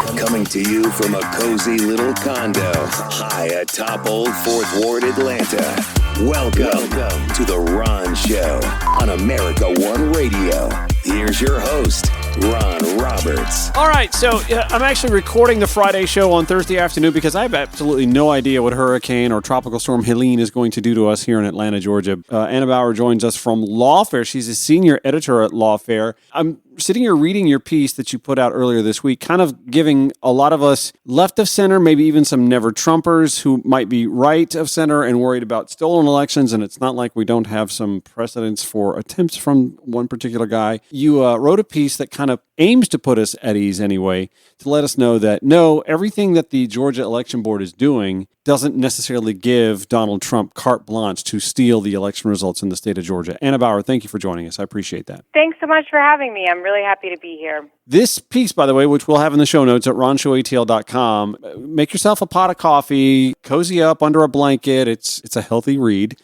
Coming to you from a cozy little condo high atop Old Fourth Ward, Atlanta. Welcome to The Ron Show on America One Radio. Here's your host, Ron Roberts. All right, so I'm actually recording the Friday show on Thursday afternoon because I have absolutely no idea what Hurricane or Tropical Storm Helene is going to do to us here in Atlanta, Georgia. Anna Bauer joins us from Lawfare. She's a senior editor at Lawfare. I'm sitting here reading your piece that you put out earlier this week, kind of giving a lot of us left of center, maybe even some never-Trumpers who might be right of center and worried about stolen elections, and it's not like we don't have some precedents for attempts from one particular guy. You wrote a piece that kind of aims to put us at ease anyway, to let us know that, no, everything that the Georgia Election Board is doing doesn't necessarily give Donald Trump carte blanche to steal the election results in the state of Georgia. Anna Bauer, thank you for joining us. I appreciate that. Thanks so much for having me. I'm really happy to be here. This piece, by the way, which we'll have in the show notes at ronshowatl.com, make yourself a pot of coffee, cozy up under a blanket. It's a healthy read.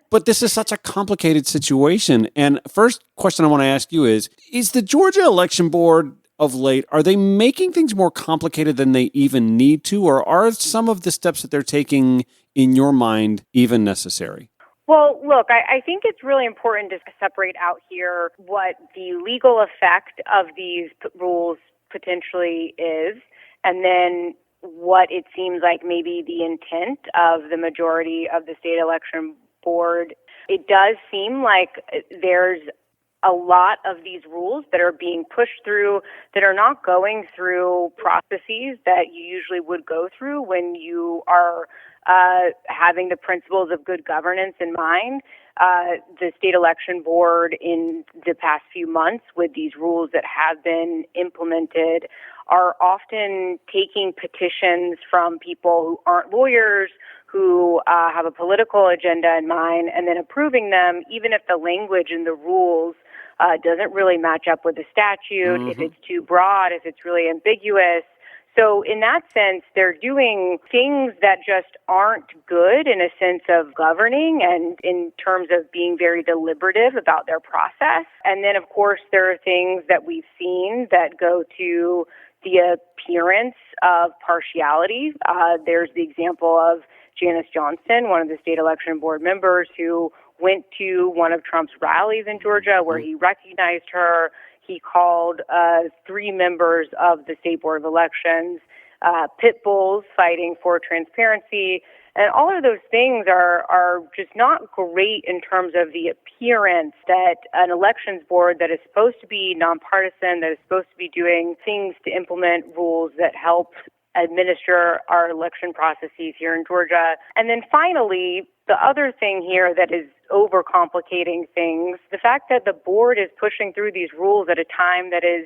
But this is such a complicated situation. And first question I want to ask you is the Georgia Election Board of late, are they making things more complicated than they even need to, or are some of the steps that they're taking, in your mind, even necessary? Well, look, I think it's really important to separate out here what the legal effect of these rules potentially is, and then what it seems like maybe the intent of the majority of the state election board. It does seem like there's a lot of these rules that are being pushed through that are not going through processes that you usually would go through when you are having the principles of good governance in mind. The state election board in the past few months with these rules that have been implemented are often taking petitions from people who aren't lawyers, who have a political agenda in mind, and then approving them, even if the language in the rules doesn't really match up with the statute, if it's too broad, if it's really ambiguous. So in that sense, they're doing things that just aren't good in a sense of governing and in terms of being very deliberative about their process. And then, of course, there are things that we've seen that go to the appearance of partiality. There's the example of Janice Johnston, one of the state election board members, who went to one of Trump's rallies in Georgia where he recognized her. He called 3 members of the State Board of Elections pit bulls fighting for transparency. And all of those things are just not great in terms of the appearance that an elections board that is supposed to be nonpartisan, that is supposed to be doing things to implement rules that help administer our election processes here in Georgia. And then finally, the other thing here that is overcomplicating things, the fact that the board is pushing through these rules at a time that is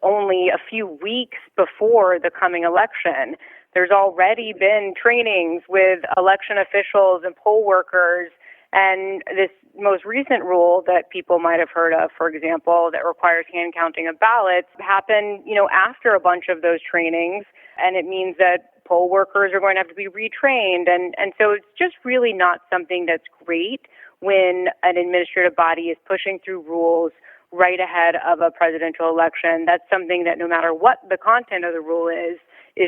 only a few weeks before the coming election. There's already been trainings with election officials and poll workers, and this most recent rule that people might have heard of, for example, that requires hand counting of ballots, happened, after a bunch of those trainings, and it means that poll workers are going to have to be retrained, and so it's just really not something that's great when an administrative body is pushing through rules right ahead of a presidential election. That's something that no matter what the content of the rule is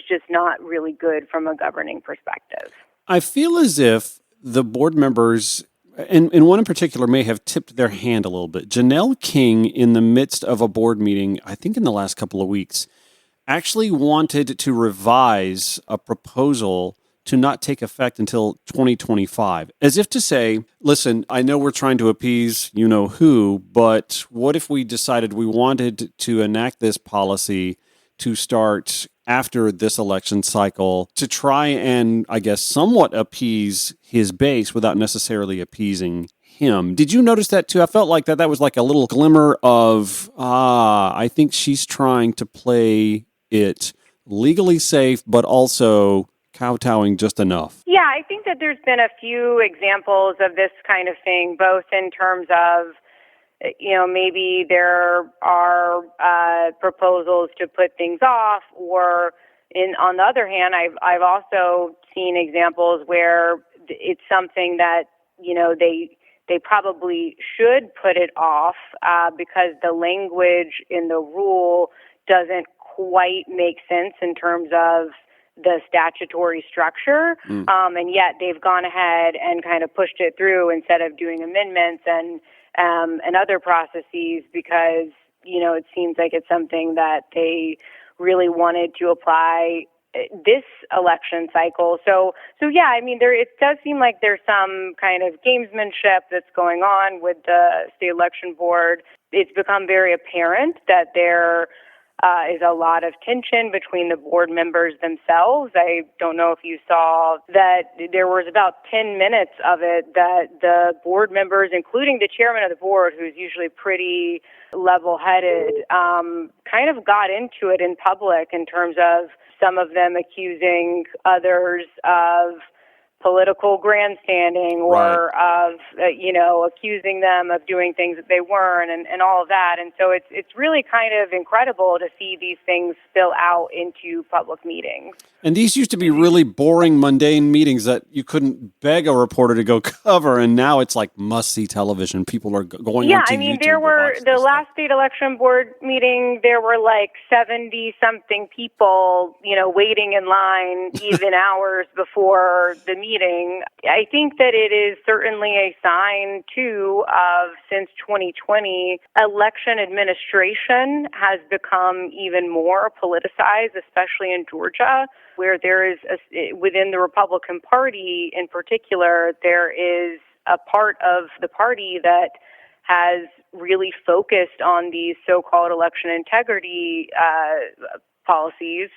just not really good from a governing perspective. I feel as if the board members, and one in particular, may have tipped their hand a little bit. Janelle King, in the midst of a board meeting, I think in the last couple of weeks, actually wanted to revise a proposal to not take effect until 2025, as if to say, listen, I know we're trying to appease you-know-who, but what if we decided we wanted to enact this policy to start after this election cycle to try and, I guess, somewhat appease his base without necessarily appeasing him. Did you notice that too? I felt like that was like a little glimmer of, I think she's trying to play it legally safe, but also kowtowing just enough. Yeah, I think that there's been a few examples of this kind of thing, both in terms of, maybe there are proposals to put things off, or on the other hand, I've also seen examples where it's something that, they probably should put it off because the language in the rule doesn't quite make sense in terms of the statutory structure, and yet they've gone ahead and kind of pushed it through instead of doing amendments and other processes because, it seems like it's something that they really wanted to apply this election cycle. So yeah, I mean, it does seem like there's some kind of gamesmanship that's going on with the state election board. It's become very apparent that there is a lot of tension between the board members themselves. I don't know if you saw that there was about 10 minutes of it that the board members, including the chairman of the board, who's usually pretty level-headed, kind of got into it in public in terms of some of them accusing others of political grandstanding or of, accusing them of doing things that they weren't and all of that. And so it's really kind of incredible to see these things spill out into public meetings. And these used to be really boring, mundane meetings that you couldn't beg a reporter to go cover, and now it's like must-see television. People are going on to YouTube. There were, the last state election board meeting, there were like 70-something people, waiting in line even hours before the meeting. I think that it is certainly a sign, too, of since 2020, election administration has become even more politicized, especially in Georgia, where there is, within the Republican Party in particular, there is a part of the party that has really focused on these so-called election integrity policies,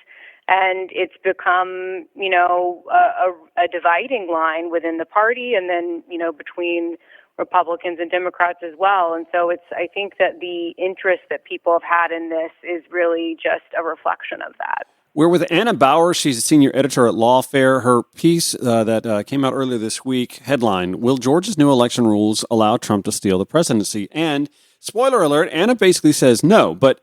and it's become, a dividing line within the party and then, between Republicans and Democrats as well. And so I think that the interest that people have had in this is really just a reflection of that. We're with Anna Bauer. She's a senior editor at Lawfare. Her piece that came out earlier this week, headline, Will Georgia's new election rules allow Trump to steal the presidency? And spoiler alert, Anna basically says no. But,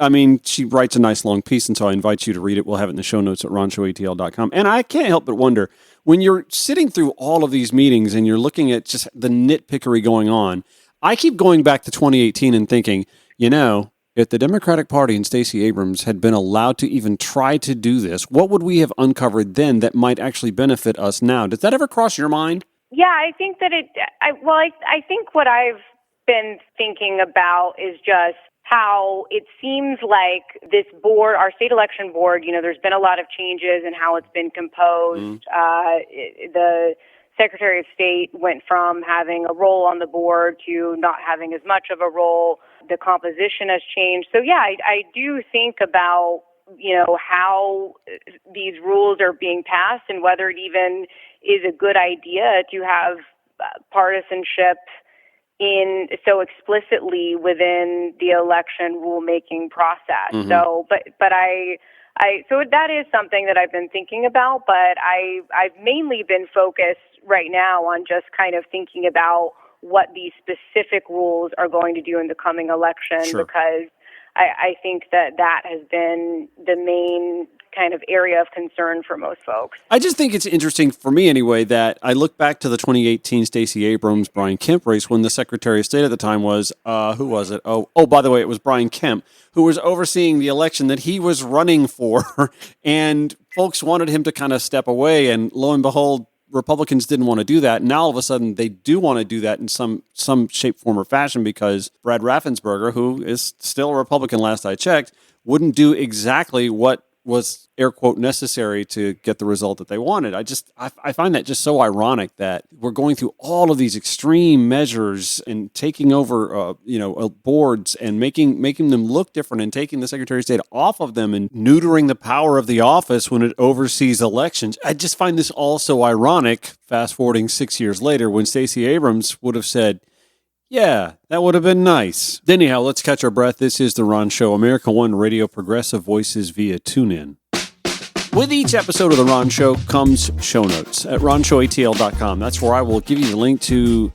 she writes a nice long piece, and so I invite you to read it. We'll have it in the show notes at ronshowatl.com. And I can't help but wonder, when you're sitting through all of these meetings and you're looking at just the nitpickery going on, I keep going back to 2018 and thinking, if the Democratic Party and Stacey Abrams had been allowed to even try to do this, what would we have uncovered then that might actually benefit us now? Does that ever cross your mind? Yeah, I think that I think what I've been thinking about is just how it seems like this board, our state election board, there's been a lot of changes in how it's been composed. The Secretary of State went from having a role on the board to not having as much of a role. The composition has changed. So, yeah, I do think about, how these rules are being passed and whether it even is a good idea to have partisanship in so explicitly within the election rulemaking process. So, but so that is something that I've been thinking about, but I've mainly been focused right now on just kind of thinking about what these specific rules are going to do in the coming election, because I think that has been the main kind of area of concern for most folks. I just think it's interesting, for me anyway, that I look back to the 2018 Stacey Abrams, Brian Kemp race when the Secretary of State at the time was, who was it? Oh, by the way, it was Brian Kemp, who was overseeing the election that he was running for, and folks wanted him to kind of step away, and lo and behold, Republicans didn't want to do that. Now, all of a sudden, they do want to do that in some shape, form, or fashion because Brad Raffensperger, who is still a Republican last I checked, wouldn't do exactly what was, air quote, necessary to get the result that they wanted. I find that just so ironic that we're going through all of these extreme measures and taking over, boards and making them look different and taking the Secretary of State off of them and neutering the power of the office when it oversees elections. I just find this all so ironic, fast forwarding 6 years later, when Stacey Abrams would have said, yeah, that would have been nice. Anyhow, let's catch our breath. This is The Ron Show, America One Radio, progressive voices via TuneIn. With each episode of The Ron Show comes show notes at ronshowatl.com. That's where I will give you the link to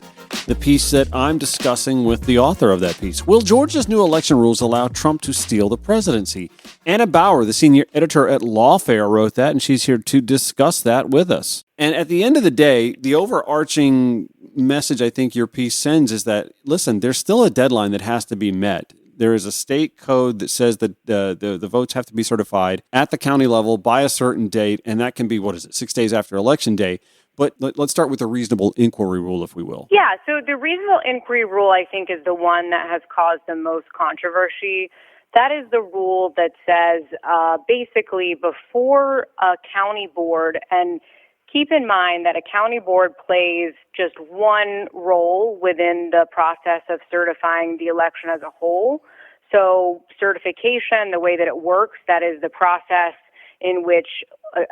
the piece that I'm discussing with the author of that piece. Will Georgia's new election rules allow Trump to steal the presidency? Anna Bauer, the senior editor at Lawfare, wrote that, and she's here to discuss that with us. And at the end of the day, the overarching message I think your piece sends is that, listen, there's still a deadline that has to be met. there is a state code that says that the votes have to be certified at the county level by a certain date, and that can be, 6 days after Election Day. But let's start with the reasonable inquiry rule, if we will. Yeah, so the reasonable inquiry rule, I think, is the one that has caused the most controversy. That is the rule that says basically before a county board, and keep in mind that a county board plays just one role within the process of certifying the election as a whole. So certification, the way that it works, that is the process in which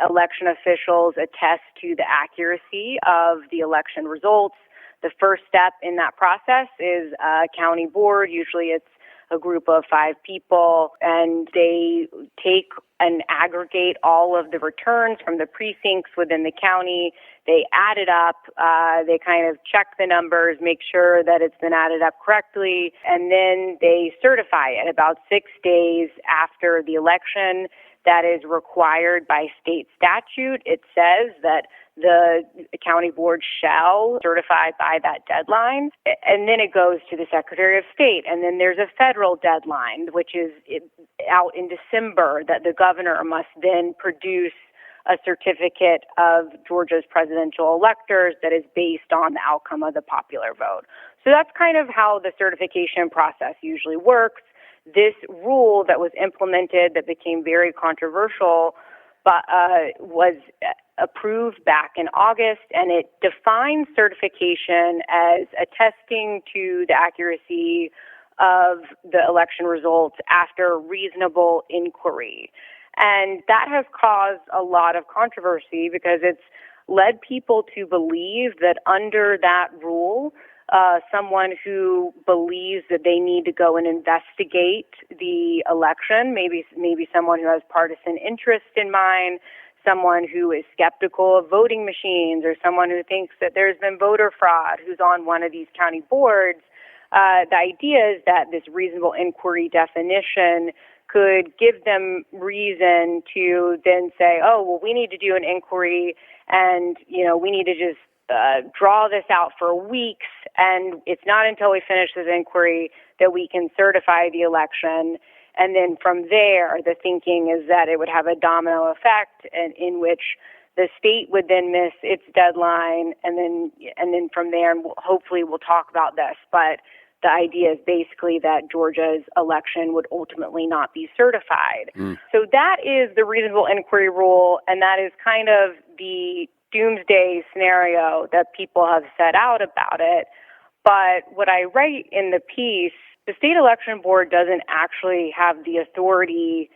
election officials attest to the accuracy of the election results. The first step in that process is a county board. Usually it's a group of 5 people, and they take and aggregate all of the returns from the precincts within the county. They add it up. They kind of check the numbers, make sure that it's been added up correctly, and then they certify it about 6 days after the election. That is required by state statute. It says that the county board shall certify by that deadline, and then it goes to the Secretary of State, and then there's a federal deadline, which is out in December, that the governor must then produce a certificate of Georgia's presidential electors that is based on the outcome of the popular vote. So that's kind of how the certification process usually works. This rule that was implemented that became very controversial but was approved back in August, and it defines certification as attesting to the accuracy of the election results after reasonable inquiry. And that has caused a lot of controversy because it's led people to believe that under that rule, someone who believes that they need to go and investigate the election, maybe someone who has partisan interest in mind, someone who is skeptical of voting machines, or someone who thinks that there's been voter fraud who's on one of these county boards. The idea is that this reasonable inquiry definition could give them reason to then say, oh, well, we need to do an inquiry, and, we need to just draw this out for weeks, and it's not until we finish this inquiry that we can certify the election. And then from there, the thinking is that it would have a domino effect, in which the state would then miss its deadline, and then from there, and hopefully we'll talk about this, but the idea is basically that Georgia's election would ultimately not be certified. So that is the reasonable inquiry rule, and that is kind of the doomsday scenario that people have set out about it. But what I write in the piece, the state election board doesn't actually have the authority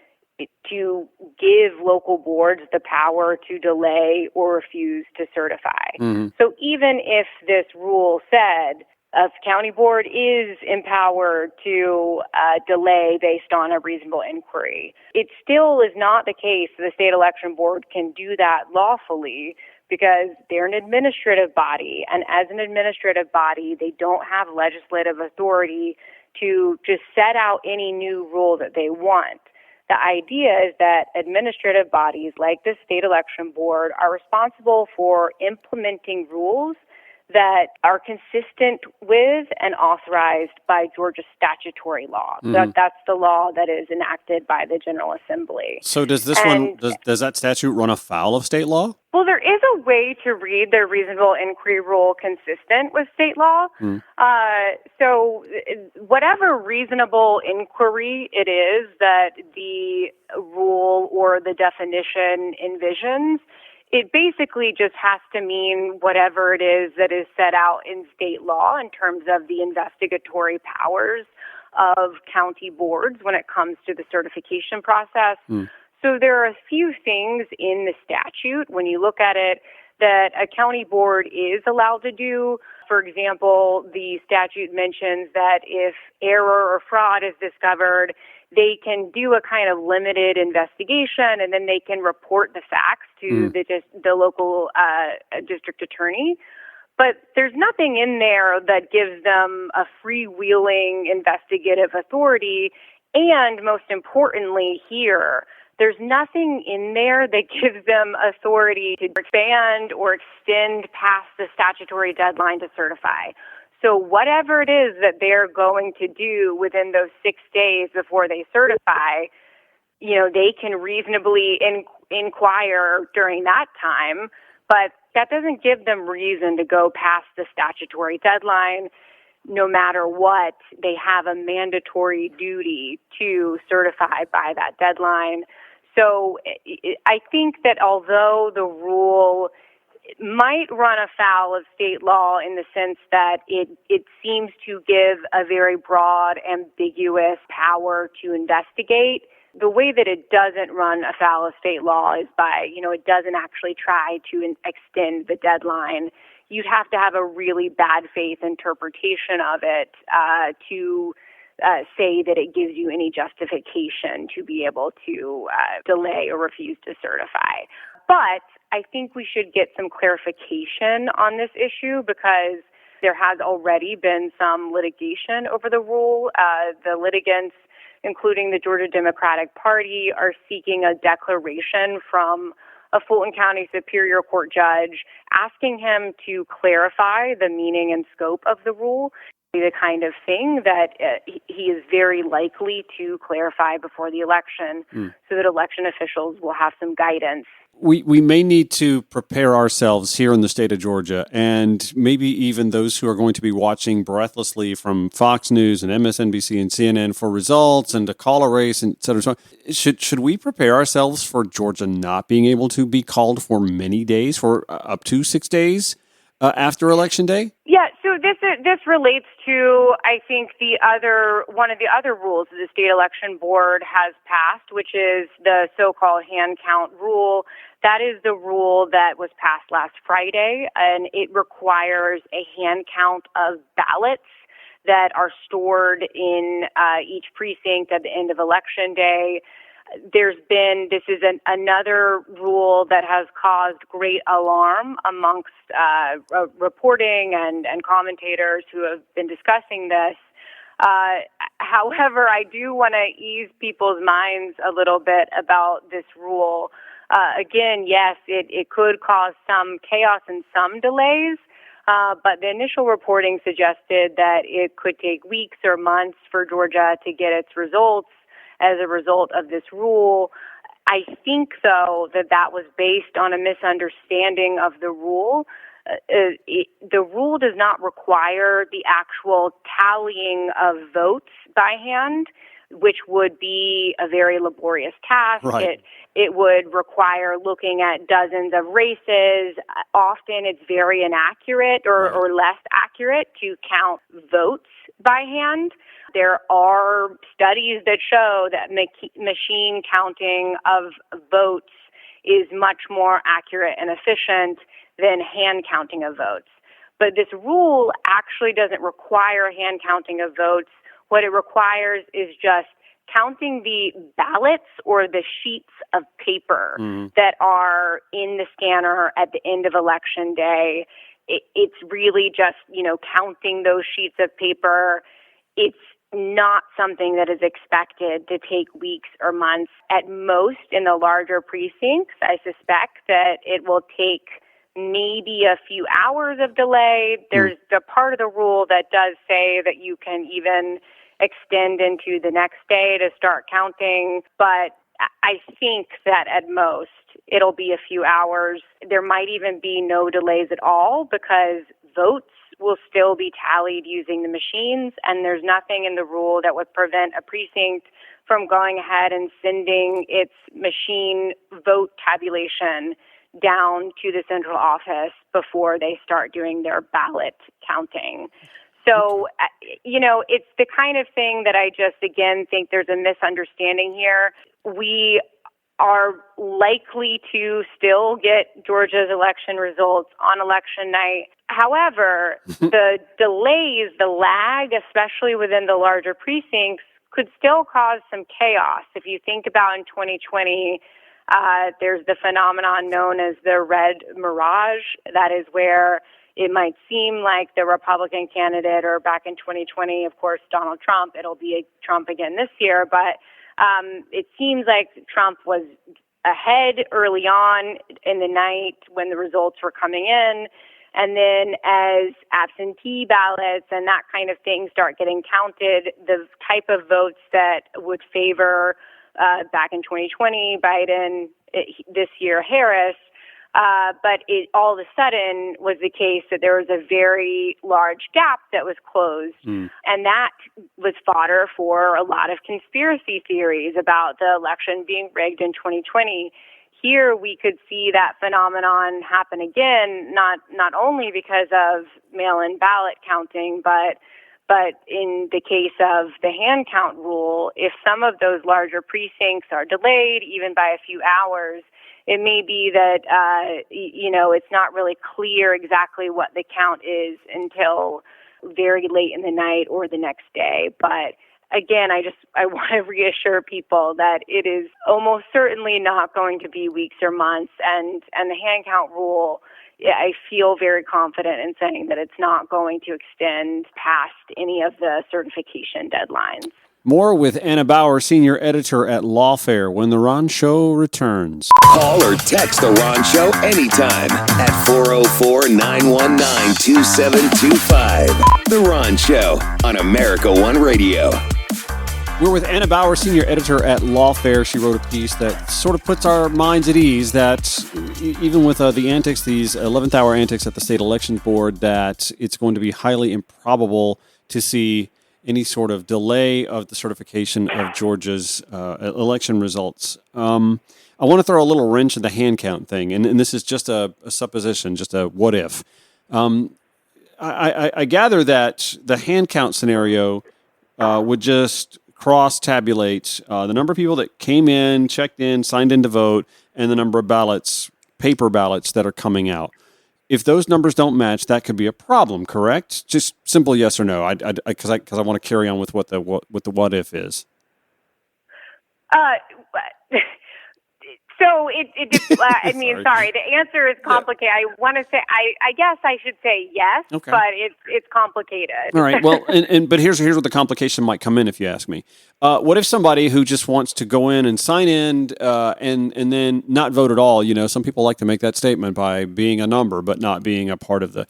to give local boards the power to delay or refuse to certify. So even if this rule said a county board is empowered to delay based on a reasonable inquiry, it still is not the case that the state election board can do that lawfully, because they're an administrative body, and as an administrative body, they don't have legislative authority to just set out any new rule that they want. The idea is that administrative bodies like the state election board are responsible for implementing rules that are consistent with and authorized by Georgia statutory law. That's the law that is enacted by the General Assembly. So does this does that statute run afoul of state law? Well, there is a way to read the reasonable inquiry rule consistent with state law. So whatever reasonable inquiry it is that the rule or the definition envisions, it basically just has to mean whatever it is that is set out in state law in terms of the investigatory powers of county boards when it comes to the certification process. So there are a few things in the statute, when you look at it, that a county board is allowed to do. For example, the statute mentions that if error or fraud is discovered, they can do a kind of limited investigation, and then they can report the facts to the local district attorney. But there's nothing in there that gives them a freewheeling investigative authority. And most importantly here, there's nothing in there that gives them authority to expand or extend past the statutory deadline to certify. So whatever it is that they're going to do within those 6 days before they certify, they can reasonably inquire during that time, but that doesn't give them reason to go past the statutory deadline. No matter what, they have a mandatory duty to certify by that deadline. So I think that although the rule might run afoul of state law in the sense that it seems to give a very broad, ambiguous power to investigate, the way that it doesn't run afoul of state law is by, it doesn't actually try to extend the deadline. You'd have to have a really bad faith interpretation of it to say that it gives you any justification to be able to delay or refuse to certify. But I think we should get some clarification on this issue because there has already been some litigation over the rule. The litigants, including the Georgia Democratic Party, are seeking a declaration from a Fulton County Superior Court judge asking him to clarify the meaning and scope of the rule, the kind of thing that he is very likely to clarify before the election so that election officials will have some guidance. We may need to prepare ourselves here in the state of Georgia, and maybe even those who are going to be watching breathlessly from Fox News and MSNBC and CNN for results and to call a race and et cetera. So should we prepare ourselves for Georgia not being able to be called for many days, for up to 6 days after Election Day? Yeah, so this relates to, I think, one of the other rules that the state election board has passed, which is the so-called hand count rule. That is the rule that was passed last Friday, and it requires a hand count of ballots that are stored in each precinct at the end of Election Day. This is another rule that has caused great alarm amongst reporting and commentators who have been discussing this. However, I do want to ease people's minds a little bit about this rule. Again, yes, it could cause some chaos and some delays, but the initial reporting suggested that it could take weeks or months for Georgia to get its results as a result of this rule. I think, though, that was based on a misunderstanding of the rule. The rule does not require the actual tallying of votes by hand, which would be a very laborious task. Right. It would require looking at dozens of races. Often it's very inaccurate or less accurate to count votes by hand. There are studies that show that machine counting of votes is much more accurate and efficient than hand counting of votes. But this rule actually doesn't require hand counting of votes. What it requires is just counting the ballots or the sheets of paper that are in the scanner at the end of Election Day. It's really just, counting those sheets of paper. It's not something that is expected to take weeks or months. At most, in the larger precincts, I suspect that it will take maybe a few hours of delay. There's the part of the rule that does say that you can even extend into the next day to start counting, but I think that at most it'll be a few hours. There might even be no delays at all because votes will still be tallied using the machines, and there's nothing in the rule that would prevent a precinct from going ahead and sending its machine vote tabulation down to the central office before they start doing their ballot counting. So, it's the kind of thing that I just, again, think there's a misunderstanding here. We are likely to still get Georgia's election results on election night. However, the delays, the lag, especially within the larger precincts, could still cause some chaos. If you think about in 2020, there's the phenomenon known as the red mirage. That is where it might seem like the Republican candidate, or back in 2020, of course, Donald Trump, it'll be Trump again this year, but it seems like Trump was ahead early on in the night when the results were coming in. And then as absentee ballots and that kind of thing start getting counted, the type of votes that would favor back in 2020 Biden, this year Harris, but it all of a sudden was the case that there was a very large gap that was closed. And that was fodder for a lot of conspiracy theories about the election being rigged in 2020. Here we could see that phenomenon happen again, not only because of mail-in ballot counting, but in the case of the hand count rule, if some of those larger precincts are delayed even by a few hours, it may be that, it's not really clear exactly what the count is until very late in the night or the next day. But again, I want to reassure people that it is almost certainly not going to be weeks or months. And the hand count rule, I feel very confident in saying that it's not going to extend past any of the certification deadlines. More with Anna Bauer, senior editor at Lawfare, when The Ron Show returns. Call or text The Ron Show anytime at 404-919-2725. The Ron Show on America One Radio. We're with Anna Bauer, senior editor at Lawfare. She wrote a piece that sort of puts our minds at ease that even with the antics, these 11th hour antics at the state elections board, that it's going to be highly improbable to see any sort of delay of the certification of Georgia's election results. I want to throw a little wrench in the hand count thing, and this is just a supposition, just a what if. I gather that the hand count scenario would just cross-tabulate the number of people that came in, checked in, signed in to vote, and the number of ballots, paper ballots that are coming out. If those numbers don't match, that could be a problem, correct? Just simple yes or no, because I want to carry on with what the what if is. So I mean, sorry, the answer is complicated. Yeah. I want to say, I guess I should say yes, okay. But it's complicated. All right. Well, but here's where the complication might come in, if you ask me. What if somebody who just wants to go in and sign in and then not vote at all? Some people like to make that statement by being a number but not being a part of the.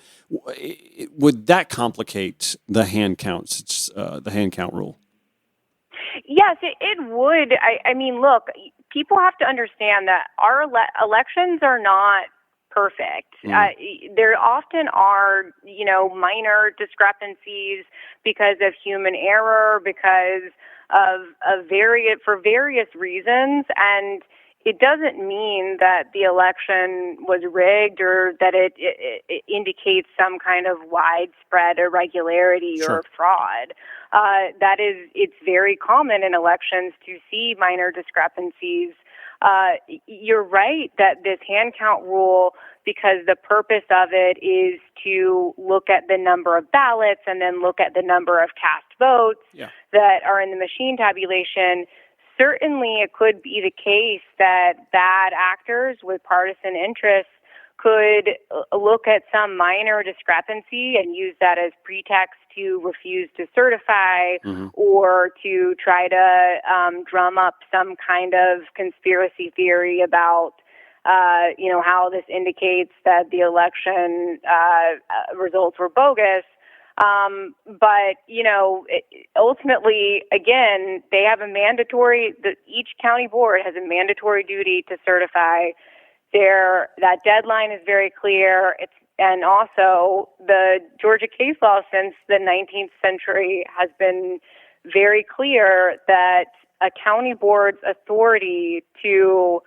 Would that complicate the hand counts? The hand count rule. Yes, it would. I mean, look, people have to understand that our elections are not perfect. There often are, minor discrepancies because of human error, because of various reasons, and it doesn't mean that the election was rigged or that it indicates some kind of widespread irregularity or fraud. It's very common in elections to see minor discrepancies. You're right that this hand count rule, because the purpose of it is to look at the number of ballots and then look at the number of cast votes that are in the machine tabulation. Certainly, it could be the case that bad actors with partisan interests could look at some minor discrepancy and use that as pretext to refuse to certify or to try to drum up some kind of conspiracy theory about, how this indicates that the election results were bogus. But ultimately, again, they have each county board has a mandatory duty to certify. That deadline is very clear. And also the Georgia case law since the 19th century has been very clear that a county board's authority to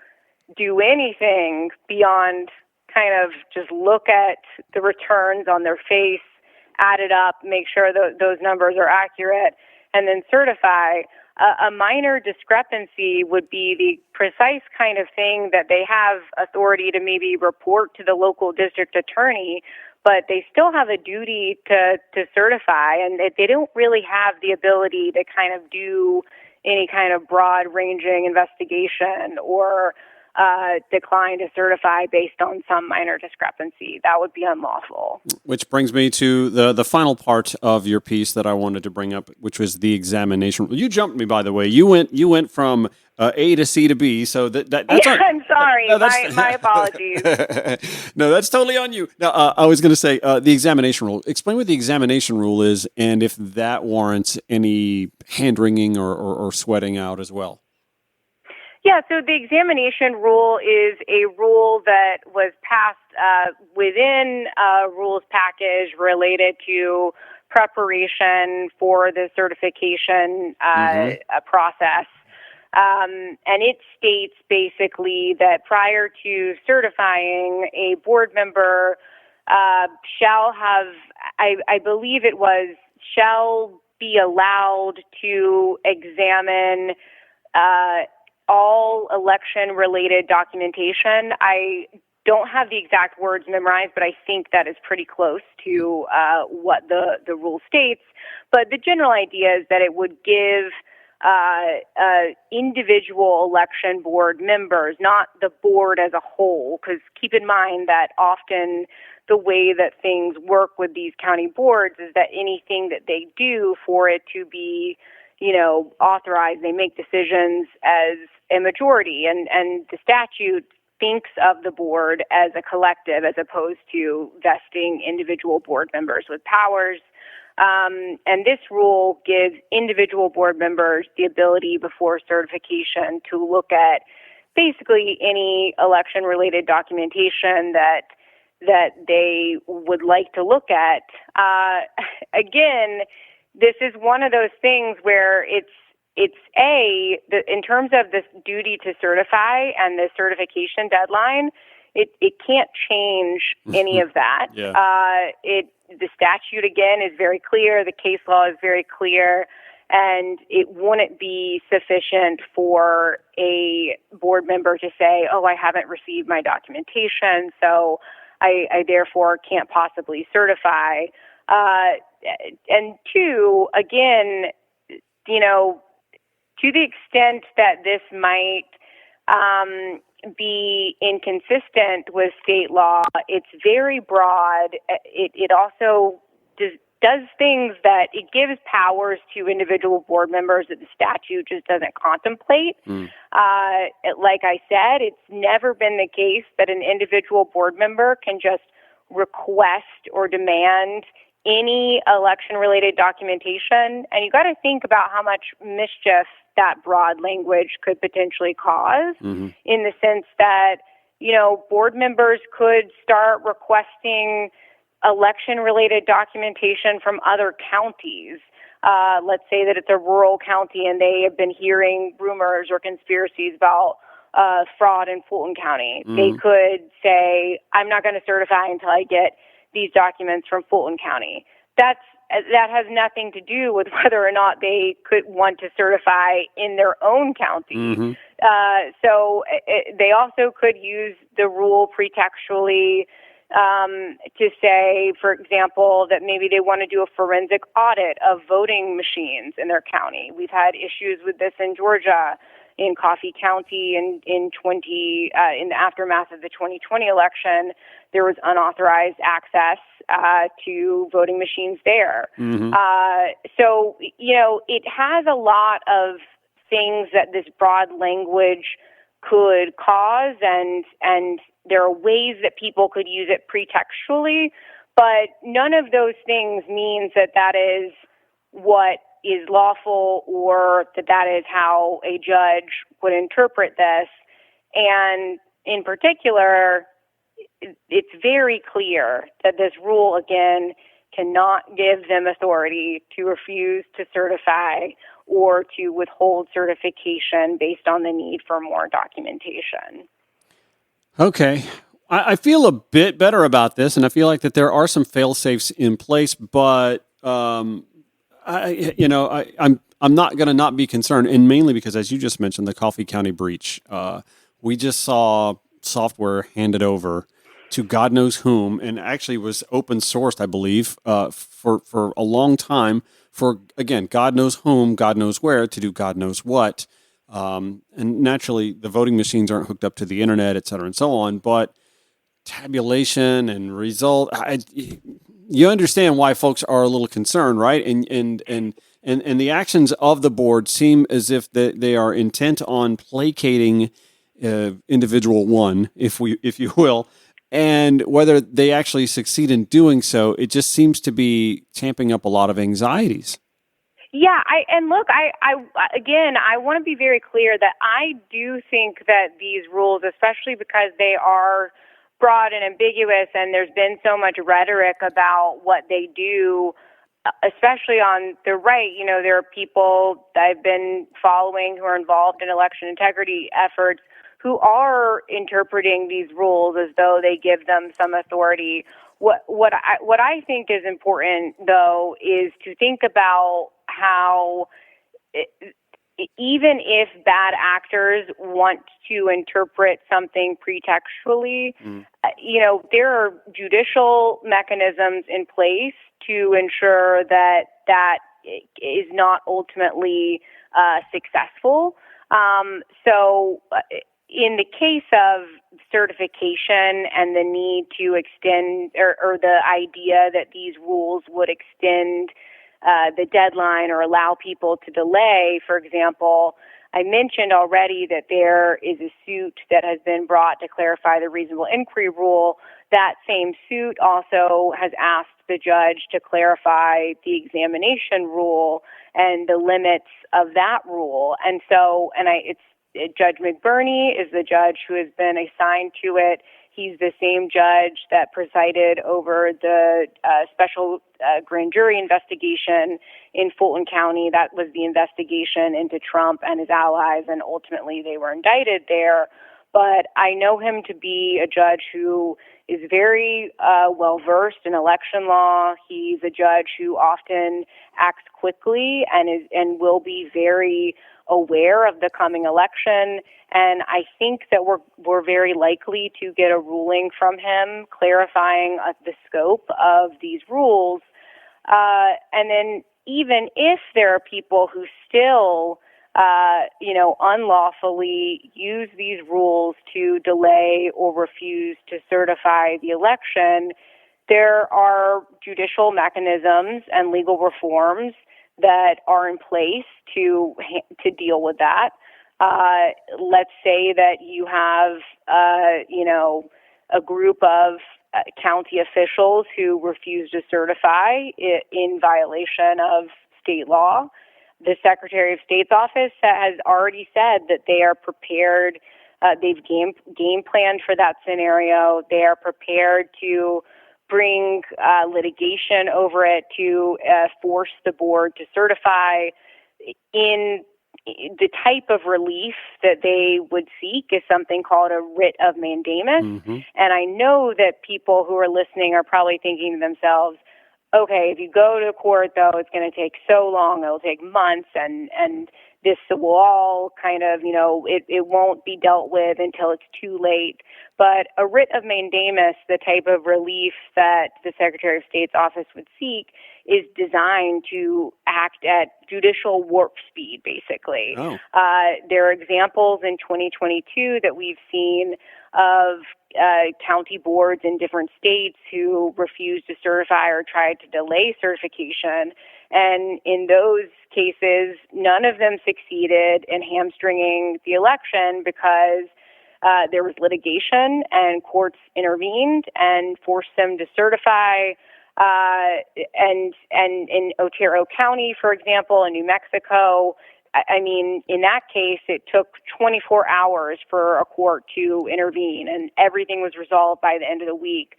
do anything beyond kind of just look at the returns on their face, add it up, make sure those numbers are accurate, and then certify. A minor discrepancy would be the precise kind of thing that they have authority to maybe report to the local district attorney, but they still have a duty to certify, and they don't really have the ability to kind of do any kind of broad-ranging investigation or decline to certify based on some minor discrepancy. That would be unlawful. Which brings me to the final part of your piece that I wanted to bring up, which was the examination. You jumped me, by the way. You went from A to C to B. So that's yeah, I'm sorry. No, my apologies. No, that's totally on you. Now, I was going to say the examination rule. Explain what the examination rule is, and if that warrants any hand wringing or sweating out as well. Yeah, so the examination rule is a rule that was passed within a rules package related to preparation for the certification process. And it states basically that prior to certifying, a board member shall have, I believe it was, shall be allowed to examine all election-related documentation. I don't have the exact words memorized, but I think that is pretty close to what the rule states. But the general idea is that it would give individual election board members, not the board as a whole, because keep in mind that often the way that things work with these county boards is that anything that they do for it to be authorized, they make decisions as a majority, and the statute thinks of the board as a collective as opposed to vesting individual board members with powers. And this rule gives individual board members the ability before certification to look at basically any election-related documentation that they would like to look at. Again, this is one of those things where it's in terms of this duty to certify and the certification deadline, it can't change any of that. Yeah. The statute, again, is very clear. The case law is very clear. And it wouldn't be sufficient for a board member to say, oh, I haven't received my documentation, so I therefore can't possibly certify. And two, again, to the extent that this might be inconsistent with state law, it's very broad. It also does things that it gives powers to individual board members that the statute just doesn't contemplate. Like I said, it's never been the case that an individual board member can just request or demand any election-related documentation. And you got to think about how much mischief that broad language could potentially cause, in the sense that, board members could start requesting election-related documentation from other counties. Let's say that it's a rural county and they have been hearing rumors or conspiracies about fraud in Fulton County. They could say, I'm not going to certify until I get these documents from Fulton County. That has nothing to do with whether or not they could want to certify in their own county. So they also could use the rule pretextually to say, for example, that maybe they want to do a forensic audit of voting machines in their county. We've had issues with this in Georgia, in Coffee County, in the aftermath of the 2020 election. There was unauthorized access to voting machines there. So, it has a lot of things that this broad language could cause, and there are ways that people could use it pretextually, but none of those things means that is what is lawful or that is how a judge would interpret this. And in particular, it's very clear that this rule, again, cannot give them authority to refuse to certify or to withhold certification based on the need for more documentation. Okay. I feel a bit better about this, and I feel like that there are some fail-safes in place, but I'm not going to not be concerned, and mainly because, as you just mentioned, the Coffee County breach. We just saw software handed over to God knows whom, and actually was open sourced, I believe, for a long time. For, again, God knows whom, God knows where, to do God knows what. And naturally, the voting machines aren't hooked up to the internet, et cetera, and so on. But tabulation and result, you understand why folks are a little concerned, right? And the actions of the board seem as if they are intent on placating individual one, if you will, and whether they actually succeed in doing so, it just seems to be tamping up a lot of anxieties. Yeah, I want to be very clear that I do think that these rules, especially because they are broad and ambiguous, and there's been so much rhetoric about what they do, especially on the right. You know, there are people that I've been following who are involved in election integrity efforts who are interpreting these rules as though they give them some authority. What I think is important, though, is to think about how even if bad actors want to interpret something pretextually, there are judicial mechanisms in place to ensure that is not ultimately successful. So in the case of certification and the need to extend, or the idea that these rules would extend the deadline or allow people to delay, for example, I mentioned already that there is a suit that has been brought to clarify the reasonable inquiry rule. That same suit also has asked the judge to clarify the examination rule and the limits of that rule. And so, Judge McBurney is the judge who has been assigned to it. He's the same judge that presided over the special grand jury investigation in Fulton County. That was the investigation into Trump and his allies, and ultimately they were indicted there. But I know him to be a judge who is very well-versed in election law. He's a judge who often acts quickly and will be very aware of the coming election, and I think that we're very likely to get a ruling from him clarifying the scope of these rules. And then even if there are people who still, unlawfully use these rules to delay or refuse to certify the election, there are judicial mechanisms and legal reforms that are in place to deal with that. Let's say that you have, a group of county officials who refuse to certify in violation of state law. The Secretary of State's office has already said that they are prepared. They've game planned for that scenario. They are prepared to bring litigation over it to force the board to certify. In the type of relief that they would seek is something called a writ of mandamus. Mm-hmm. And I know that people who are listening are probably thinking to themselves, okay, if you go to court, though, it's going to take so long. It'll take months, and this will all kind of, it won't be dealt with until it's too late. But a writ of mandamus, the type of relief that the Secretary of State's office would seek, is designed to act at judicial warp speed, basically. Oh. There are examples in 2022 that we've seen of county boards in different states who refused to certify or tried to delay certification. And in those cases, none of them succeeded in hamstringing the election because there was litigation and courts intervened and forced them to certify. And in Otero County, for example, in New Mexico, I mean, in that case, it took 24 hours for a court to intervene, and everything was resolved by the end of the week.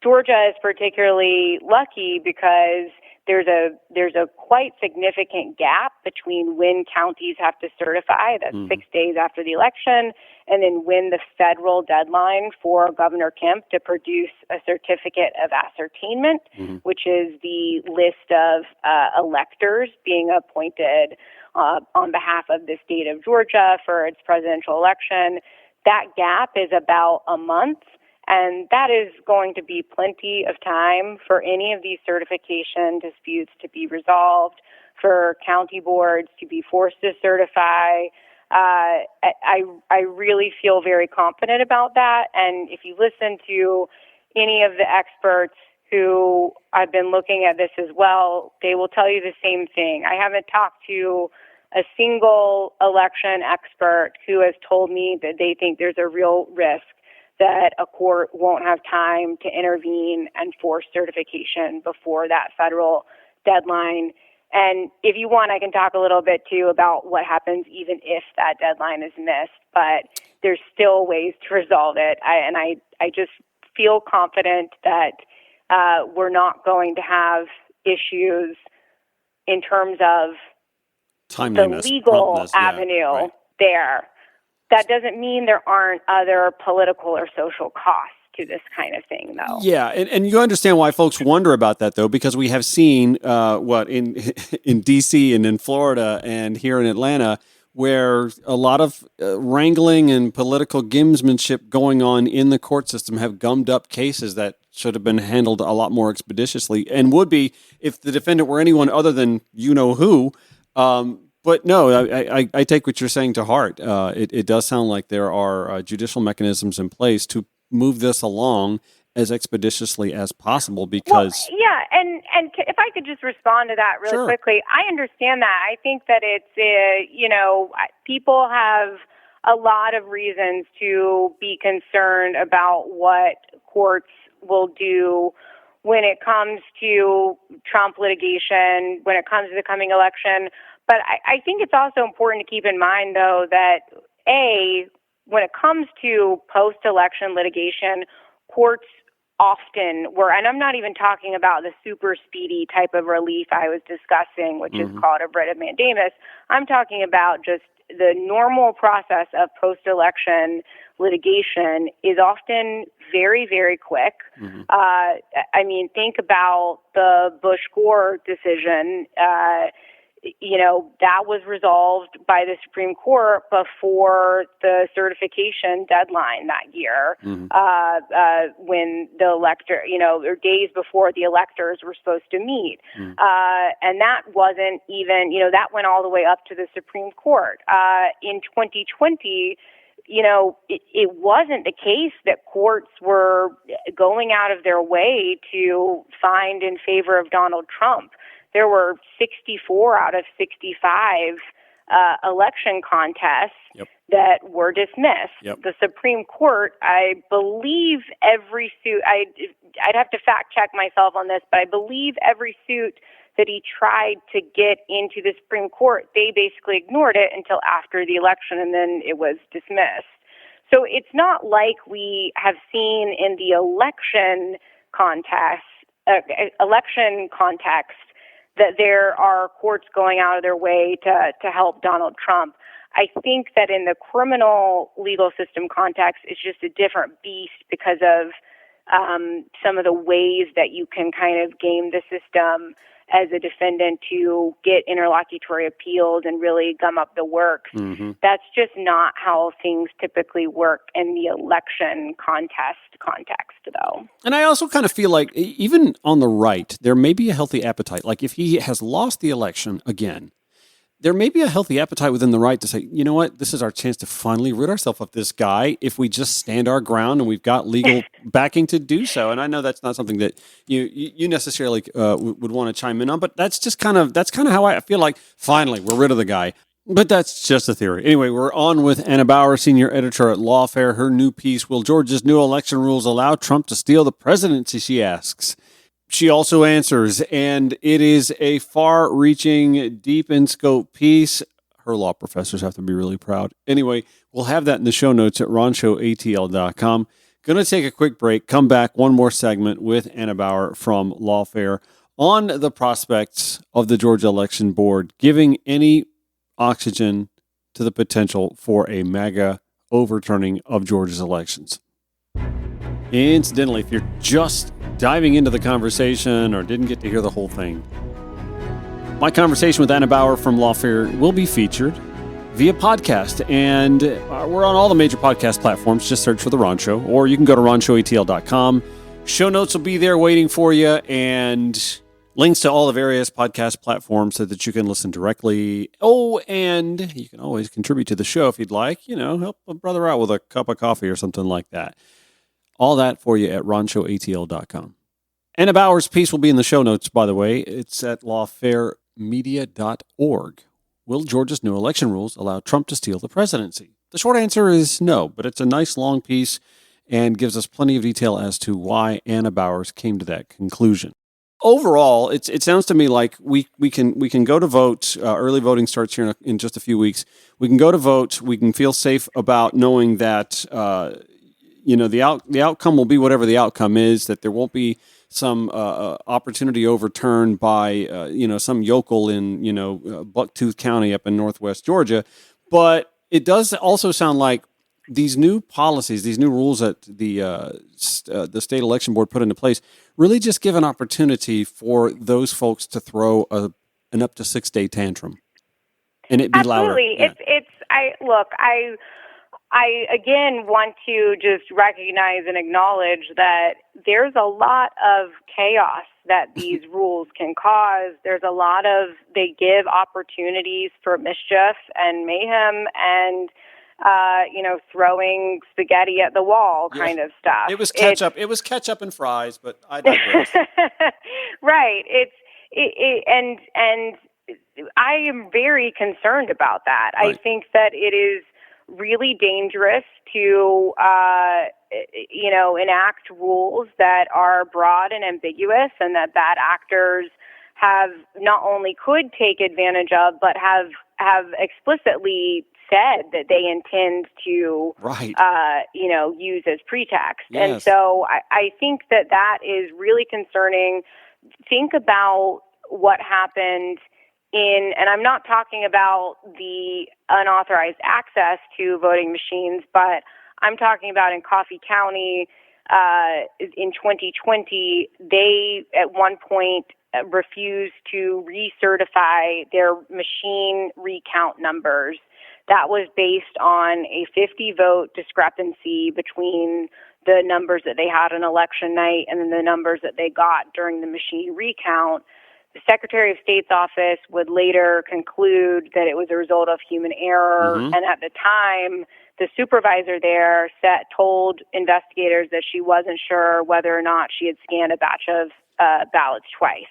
Georgia is particularly lucky because there's a quite significant gap between when counties have to certify, that's 6 days after the election, and then when the federal deadline for Governor Kemp to produce a certificate of ascertainment, which is the list of electors being appointed on behalf of the state of Georgia for its presidential election. That gap is about a month. And that is going to be plenty of time for any of these certification disputes to be resolved, for county boards to be forced to certify. I really feel very confident about that. And if you listen to any of the experts who have been looking at this as well, they will tell you the same thing. I haven't talked to a single election expert who has told me that they think there's a real risk that a court won't have time to intervene and force certification before that federal deadline. And if you want, I can talk a little bit, too, about what happens even if that deadline is missed. But there's still ways to resolve it. I just feel confident that we're not going to have issues in terms of timeliness, the legal promptness, avenue there. That doesn't mean there aren't other political or social costs to this kind of thing, though. Yeah, and you understand why folks wonder about that, though, because we have seen in D.C. and in Florida and here in Atlanta, where a lot of wrangling and political gamesmanship going on in the court system have gummed up cases that should have been handled a lot more expeditiously and would be if the defendant were anyone other than you-know-who. But no, I take what you're saying to heart. It does sound like there are judicial mechanisms in place to move this along as expeditiously as possible because... Well, yeah, and if I could just respond to that really quickly, I understand that. I think that it's, people have a lot of reasons to be concerned about what courts will do when it comes to Trump litigation, when it comes to the coming election. But I think it's also important to keep in mind, though, that, A, when it comes to post-election litigation, courts often were, and I'm not even talking about the super speedy type of relief I was discussing, which is called a writ of mandamus. I'm talking about just the normal process of post-election litigation is often very, very quick. I mean, think about the Bush-Gore decision. That was resolved by the Supreme Court before the certification deadline that year, when the elector, or days before the electors were supposed to meet. And that wasn't even, that went all the way up to the Supreme Court. In 2020, it wasn't the case that courts were going out of their way to find in favor of Donald Trump. There were 64 out of 65 election contests that were dismissed. The Supreme Court, I believe every suit, I'd have to fact check myself on this, but I believe every suit that he tried to get into the Supreme Court, they basically ignored it until after the election, and then it was dismissed. So it's not like we have seen in the election context that there are courts going out of their way to help Donald Trump. I think that in the criminal legal system context, it's just a different beast because of some of the ways that you can kind of game the system as a defendant to get interlocutory appeals and really gum up the works. That's just not how things typically work in the election context, though. And I also kind of feel like even on the right, there may be a healthy appetite. Like if he has lost the election again, there may be a healthy appetite within the right to say, you know what, this is our chance to finally rid ourselves of this guy if we just stand our ground and we've got legal backing to do so. And I know that's not something that you necessarily would want to chime in on, but that's kind of how I feel like finally we're rid of the guy. But that's just a theory. Anyway, we're on with Anna Bauer, senior editor at Lawfare. Her new piece, Will Georgia's new election rules allow Trump to steal the presidency, she asks. She also answers, and it is a far-reaching, deep-in-scope piece. Her law professors have to be really proud. Anyway, we'll have that in the show notes at ronshowatl.com. Going to take a quick break, come back, one more segment with Anna Bauer from Lawfare on the prospects of the Georgia Election Board giving any oxygen to the potential for a MAGA overturning of Georgia's elections. Incidentally, if you're just diving into the conversation or didn't get to hear the whole thing, my conversation with Anna Bauer from Lawfare will be featured via podcast, and we're on all the major podcast platforms. Just search for The Ron Show, or you can go to ronshowatl.com. Show notes will be there waiting for you, and links to all the various podcast platforms so that you can listen directly. Oh, and you can always contribute to the show if you'd like. Help a brother out with a cup of coffee or something like that. All that for you at ronshowatl.com. Anna Bauer's piece will be in the show notes, by the way. It's at lawfaremedia.org. Will Georgia's new election rules allow Trump to steal the presidency? The short answer is no, but it's a nice long piece and gives us plenty of detail as to why Anna Bowers came to that conclusion. Overall, it sounds to me like we can go to vote. Early voting starts here in just a few weeks. We can go to vote. We can feel safe about knowing that the outcome will be whatever the outcome is. That there won't be some opportunity overturned by some yokel in Bucktooth County up in northwest Georgia. But it does also sound like these new policies, these new rules that the state election board put into place, really just give an opportunity for those folks to throw an up to 6-day tantrum, and it be Absolutely. louder. Yeah. I again want to just recognize and acknowledge that there's a lot of chaos that these rules can cause. They give opportunities for mischief and mayhem and throwing spaghetti at the wall kind of stuff. It was ketchup. It was ketchup and fries, but I digress. Right. And I am very concerned about that. Right. I think that it is really dangerous to, enact rules that are broad and ambiguous, and that bad actors have not only could take advantage of, but have explicitly said that they intend to, use as pretext. Yes. And so I think that is really concerning. Think about what happened and I'm not talking about the unauthorized access to voting machines, but I'm talking about in Coffee County in 2020, they at one point refused to recertify their machine recount numbers. That was based on a 50-vote discrepancy between the numbers that they had on election night and then the numbers that they got during the machine recount. The Secretary of State's office would later conclude that it was a result of human error. Mm-hmm. And at the time, the supervisor there told investigators that she wasn't sure whether or not she had scanned a batch of ballots twice.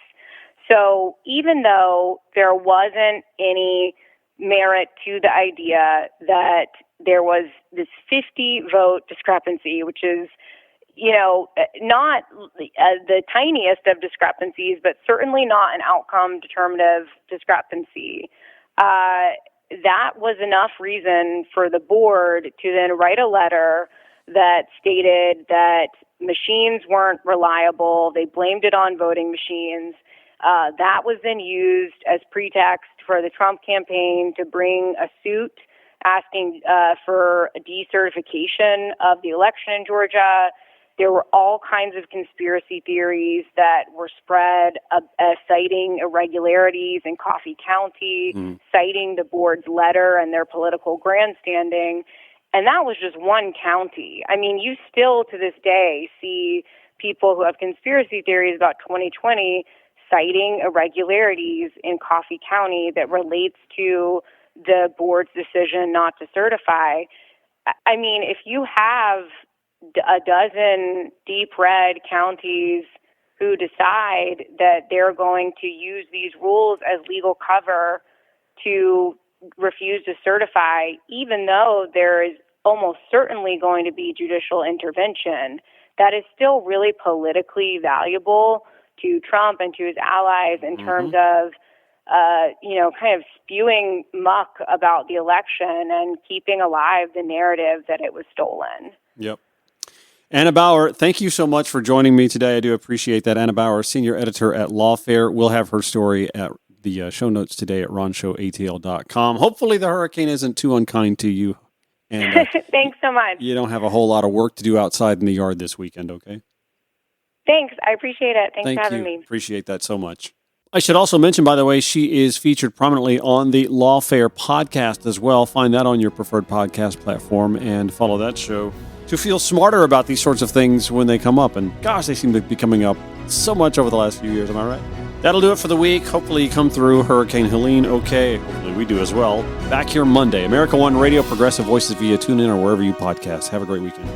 So even though there wasn't any merit to the idea that there was this 50-vote discrepancy, which is not the tiniest of discrepancies, but certainly not an outcome determinative discrepancy. That was enough reason for the board to then write a letter that stated that machines weren't reliable. They blamed it on voting machines. That was then used as pretext for the Trump campaign to bring a suit asking for a decertification of the election in Georgia. There were all kinds of conspiracy theories that were spread, citing irregularities in Coffee County, citing the board's letter and their political grandstanding. And that was just one county. I mean, you still to this day see people who have conspiracy theories about 2020 citing irregularities in Coffee County that relates to the board's decision not to certify. I mean, if you have a dozen deep red counties who decide that they're going to use these rules as legal cover to refuse to certify, even though there is almost certainly going to be judicial intervention, that is still really politically valuable to Trump and to his allies in terms of, kind of spewing muck about the election and keeping alive the narrative that it was stolen. Yep. Anna Bauer, thank you so much for joining me today. I do appreciate that. Anna Bauer, senior editor at Lawfare. We'll have her story at the show notes today at ronshowatl.com. Hopefully the hurricane isn't too unkind to you. And thanks so much. You don't have a whole lot of work to do outside in the yard this weekend, okay? Thanks. I appreciate it. Thanks for having me. Appreciate that so much. I should also mention, by the way, she is featured prominently on the Lawfare podcast as well. Find that on your preferred podcast platform and follow that show to feel smarter about these sorts of things when they come up. And gosh, they seem to be coming up so much over the last few years. Am I right? That'll do it for the week. Hopefully you come through Hurricane Helene okay. Hopefully we do as well. Back here Monday. America One Radio, Progressive Voices via TuneIn or wherever you podcast. Have a great weekend.